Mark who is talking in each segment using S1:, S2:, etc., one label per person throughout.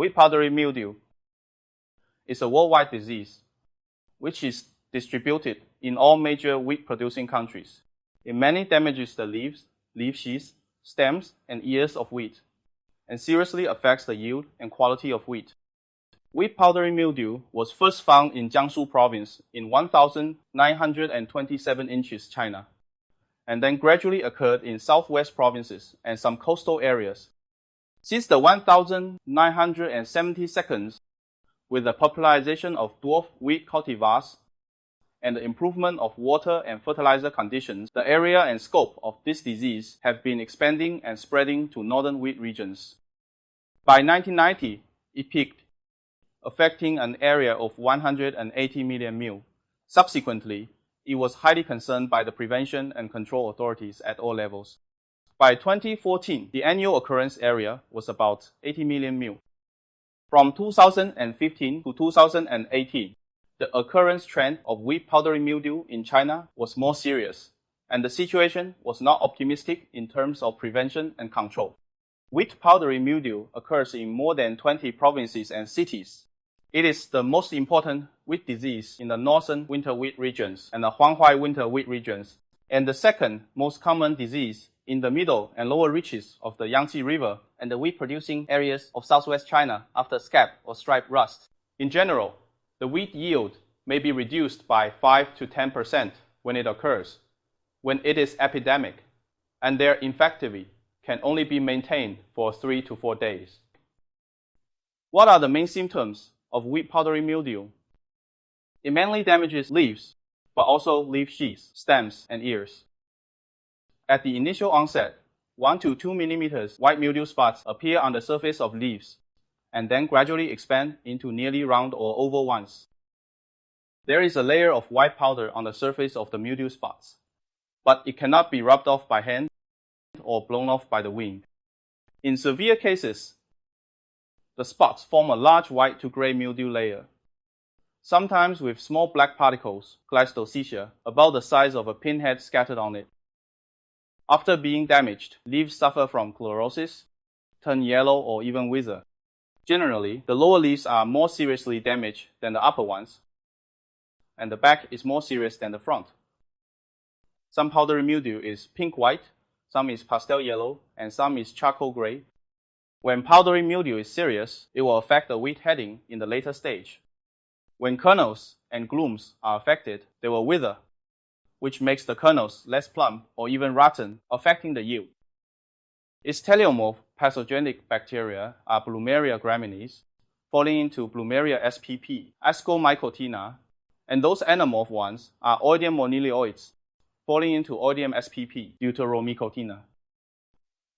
S1: Wheat powdery mildew is a worldwide disease which is distributed in all major wheat-producing countries. It mainly damages the leaves, leaf sheaths, stems, and ears of wheat, and seriously affects the yield and quality of wheat. Wheat powdery mildew was first found in Jiangsu province in 1927 inches China, and then gradually occurred in southwest provinces and some coastal areas. Since the 1972, with the popularization of dwarf wheat cultivars and the improvement of water and fertilizer conditions, the area and scope of this disease have been expanding and spreading to northern wheat regions. By 1990, it peaked, affecting an area of 180 million mil. Subsequently, it was highly concerned by the prevention and control authorities at all levels. By 2014, the annual occurrence area was about 80 million mil. From 2015 to 2018, the occurrence trend of wheat powdery mildew in China was more serious, and the situation was not optimistic in terms of prevention and control. Wheat powdery mildew occurs in more than 20 provinces and cities. It is the most important wheat disease in the northern winter wheat regions and the Huanghuai winter wheat regions, and the second most common disease in the middle and lower reaches of the Yangtze River and the wheat-producing areas of southwest China after scab or stripe rust. In general, the wheat yield may be reduced by 5 to 10% when it occurs, when it is epidemic, and their infectivity can only be maintained for 3 to 4 days. What are the main symptoms of wheat powdery mildew? It mainly damages leaves, but also leaf sheaths, stems, and ears. At the initial onset, 1 to 2 millimeters white mildew spots appear on the surface of leaves, and then gradually expand into nearly round or oval ones. There is a layer of white powder on the surface of the mildew spots, but it cannot be rubbed off by hand or blown off by the wind. In severe cases, the spots form a large white to gray mildew layer, sometimes with small black particles, cleistocecia, about the size of a pinhead scattered on it. After being damaged, leaves suffer from chlorosis, turn yellow or even wither. Generally, the lower leaves are more seriously damaged than the upper ones, and the back is more serious than the front. Some powdery mildew is pink-white, some is pastel yellow, and some is charcoal gray. When powdery mildew is serious, it will affect the wheat heading in the later stage. When kernels and glooms are affected, they will wither, which makes the kernels less plump or even rotten, affecting the yield. Its teleomorph pathogenic bacteria are Plumeria graminis, falling into Plumeria spp, Ascomycotina, and those anamorph ones are Oidium monilioides, falling into Oidium spp, Deuteromycotina.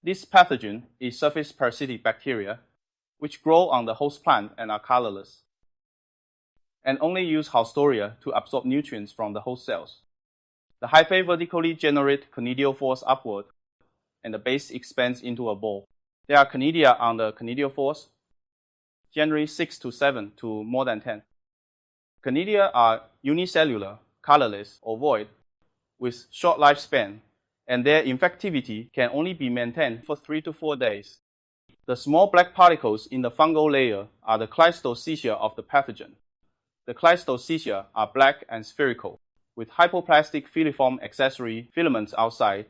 S1: This pathogen is surface parasitic bacteria, which grow on the host plant and are colorless, and only use haustoria to absorb nutrients from the host cells. The hyphae vertically generate conidiophores upward, and the base expands into a ball. There are conidia on the conidiophores, generally 6 to 7 to more than 10. Conidia are unicellular, colorless, or void, with short lifespan, and their infectivity can only be maintained for 3 to 4 days. The small black particles in the fungal layer are the cleistocecia of the pathogen. The cleistocecia are black and spherical, with hypoplastic filiform accessory filaments outside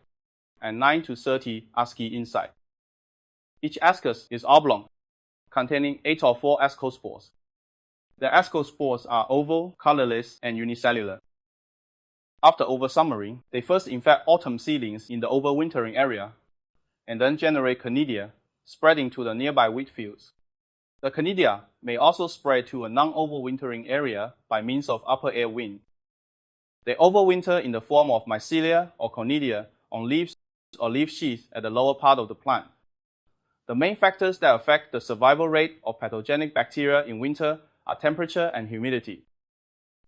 S1: and 9 to 30 asci inside. Each ascus is oblong, containing 8 or 4 ascospores. The ascospores are oval, colorless, and unicellular. After oversummering, they first infect autumn seedlings in the overwintering area, and then generate conidia, spreading to the nearby wheat fields. The conidia may also spread to a non-overwintering area by means of upper air wind. They overwinter in the form of mycelia or conidia on leaves or leaf sheaths at the lower part of the plant. The main factors that affect the survival rate of pathogenic bacteria in winter are temperature and humidity.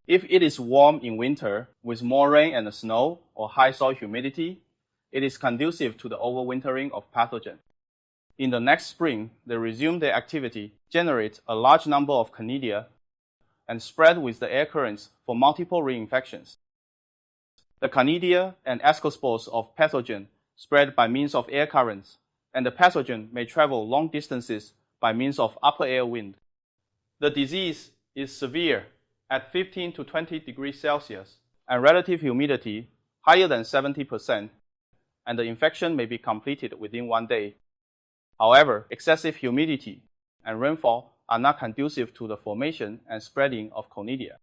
S1: If it is warm in winter with more rain and snow or high soil humidity, it is conducive to the overwintering of pathogen. In the next spring, they resume their activity, generate a large number of conidia, and spread with the air currents for multiple reinfections. The conidia and ascospores of pathogen spread by means of air currents, and the pathogen may travel long distances by means of upper air wind. The disease is severe at 15 to 20 degrees Celsius and relative humidity higher than 70%, and the infection may be completed within 1 day. However, excessive humidity and rainfall are not conducive to the formation and spreading of conidia.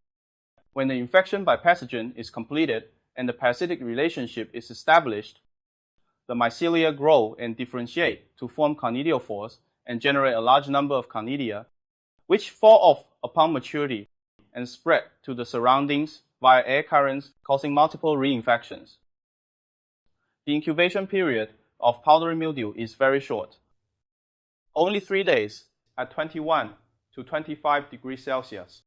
S1: When the infection by pathogen is completed and the parasitic relationship is established, the mycelia grow and differentiate to form conidiophores and generate a large number of conidia, which fall off upon maturity and spread to the surroundings via air currents, causing multiple reinfections. The incubation period of powdery mildew is very short, only 3 days at 21 to 25 degrees Celsius.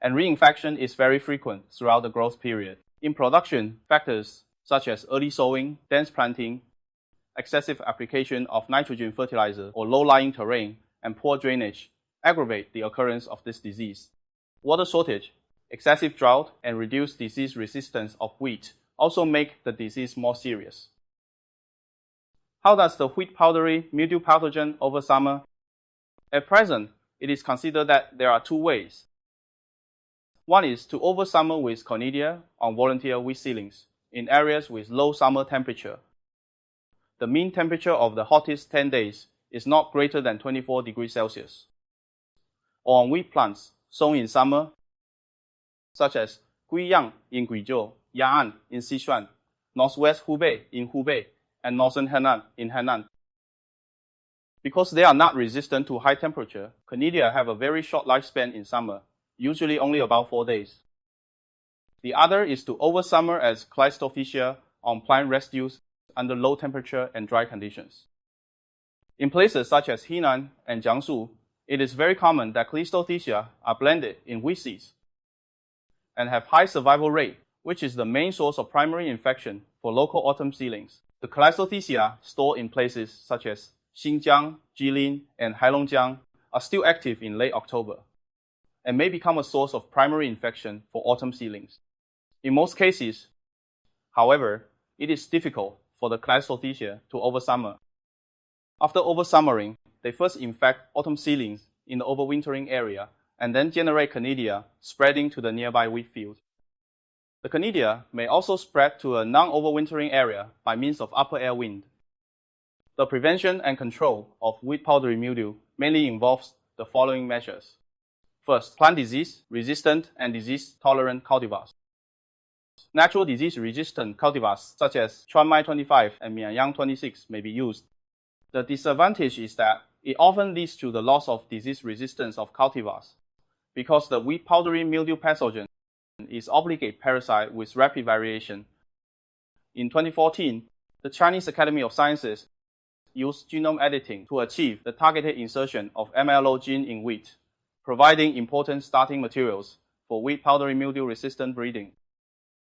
S1: And reinfection is very frequent throughout the growth period. In production, factors such as early sowing, dense planting, excessive application of nitrogen fertilizer or low-lying terrain, and poor drainage aggravate the occurrence of this disease. Water shortage, excessive drought, and reduced disease resistance of wheat also make the disease more serious. How does the wheat powdery mildew pathogen oversummer? At present, it is considered that there are 2 ways. One is to oversummer with conidia on volunteer wheat seedlings in areas with low summer temperature. The mean temperature of the hottest 10 days is not greater than 24 degrees Celsius. Or on wheat plants sown in summer, such as Guiyang in Guizhou, Ya'an in Sichuan, Northwest Hubei in Hubei, and Northern Henan in Henan. Because they are not resistant to high temperature, conidia have a very short lifespan in summer, usually only about 4 days. The other is to oversummer as Cleistophysia on plant residues under low temperature and dry conditions. In places such as Henan and Jiangsu, it is very common that Cleistophysia are blended in wheat seeds and have high survival rate, which is the main source of primary infection for local autumn seedlings. The Cleistophysia stored in places such as Xinjiang, Jilin, and Heilongjiang are still active in late October and may become a source of primary infection for autumn seedlings. In most cases, however, it is difficult for the Cleistophysia to oversummer. After oversummering, they first infect autumn seedlings in the overwintering area and then generate conidia spreading to the nearby wheat field. The conidia may also spread to a non-overwintering area by means of upper air wind. The prevention and control of wheat powdery mildew mainly involves the following measures. First, plant disease-resistant and disease-tolerant cultivars. Natural disease-resistant cultivars such as Chuanmai 25 and Mianyang 26 may be used. The disadvantage is that it often leads to the loss of disease resistance of cultivars because the wheat powdery mildew pathogen is obligate parasite with rapid variation. In 2014, the Chinese Academy of Sciences used genome editing to achieve the targeted insertion of MLO gene in wheat, providing important starting materials for wheat powdery mildew resistant breeding.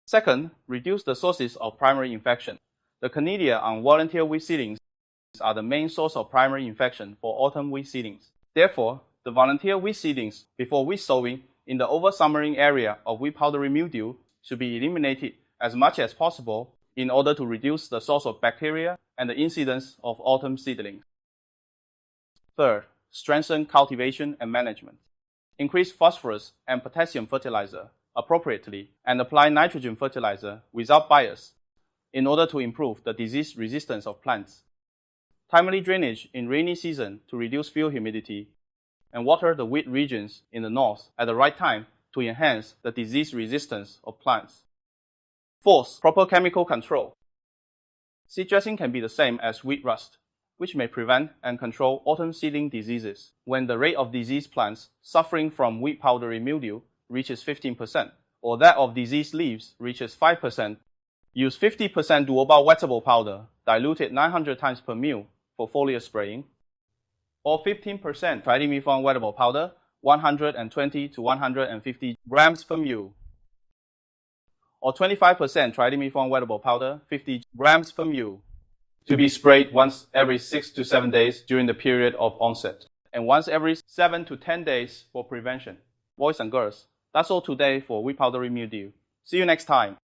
S1: Second, reduce the sources of primary infection. The conidia on volunteer wheat seedlings are the main source of primary infection for autumn wheat seedlings. Therefore, the volunteer wheat seedlings before wheat sowing in the oversummering area of wheat powdery mildew should be eliminated as much as possible in order to reduce the source of bacteria and the incidence of autumn seedlings. Third, strengthen cultivation and management. Increase phosphorus and potassium fertilizer appropriately and apply nitrogen fertilizer without bias in order to improve the disease resistance of plants. Timely drainage in rainy season to reduce field humidity, and water the wheat regions in the north at the right time to enhance the disease resistance of plants. Fourth, proper chemical control. Seed dressing can be the same as wheat rust, which may prevent and control autumn seedling diseases. When the rate of diseased plants suffering from wheat powdery mildew reaches 15%, or that of diseased leaves reaches 5%, use 50% duobar wettable powder diluted 900 times per mil for foliar spraying, or 15% tridimethorn wettable powder 120 to 150 grams per mil, or 25% tridimethorn wettable powder 50 grams per mil, to be sprayed once every 6 to 7 days during the period of onset, and once every 7 to 10 days for prevention. Boys and girls, that's all today for wheat powdery mildew. See you next time.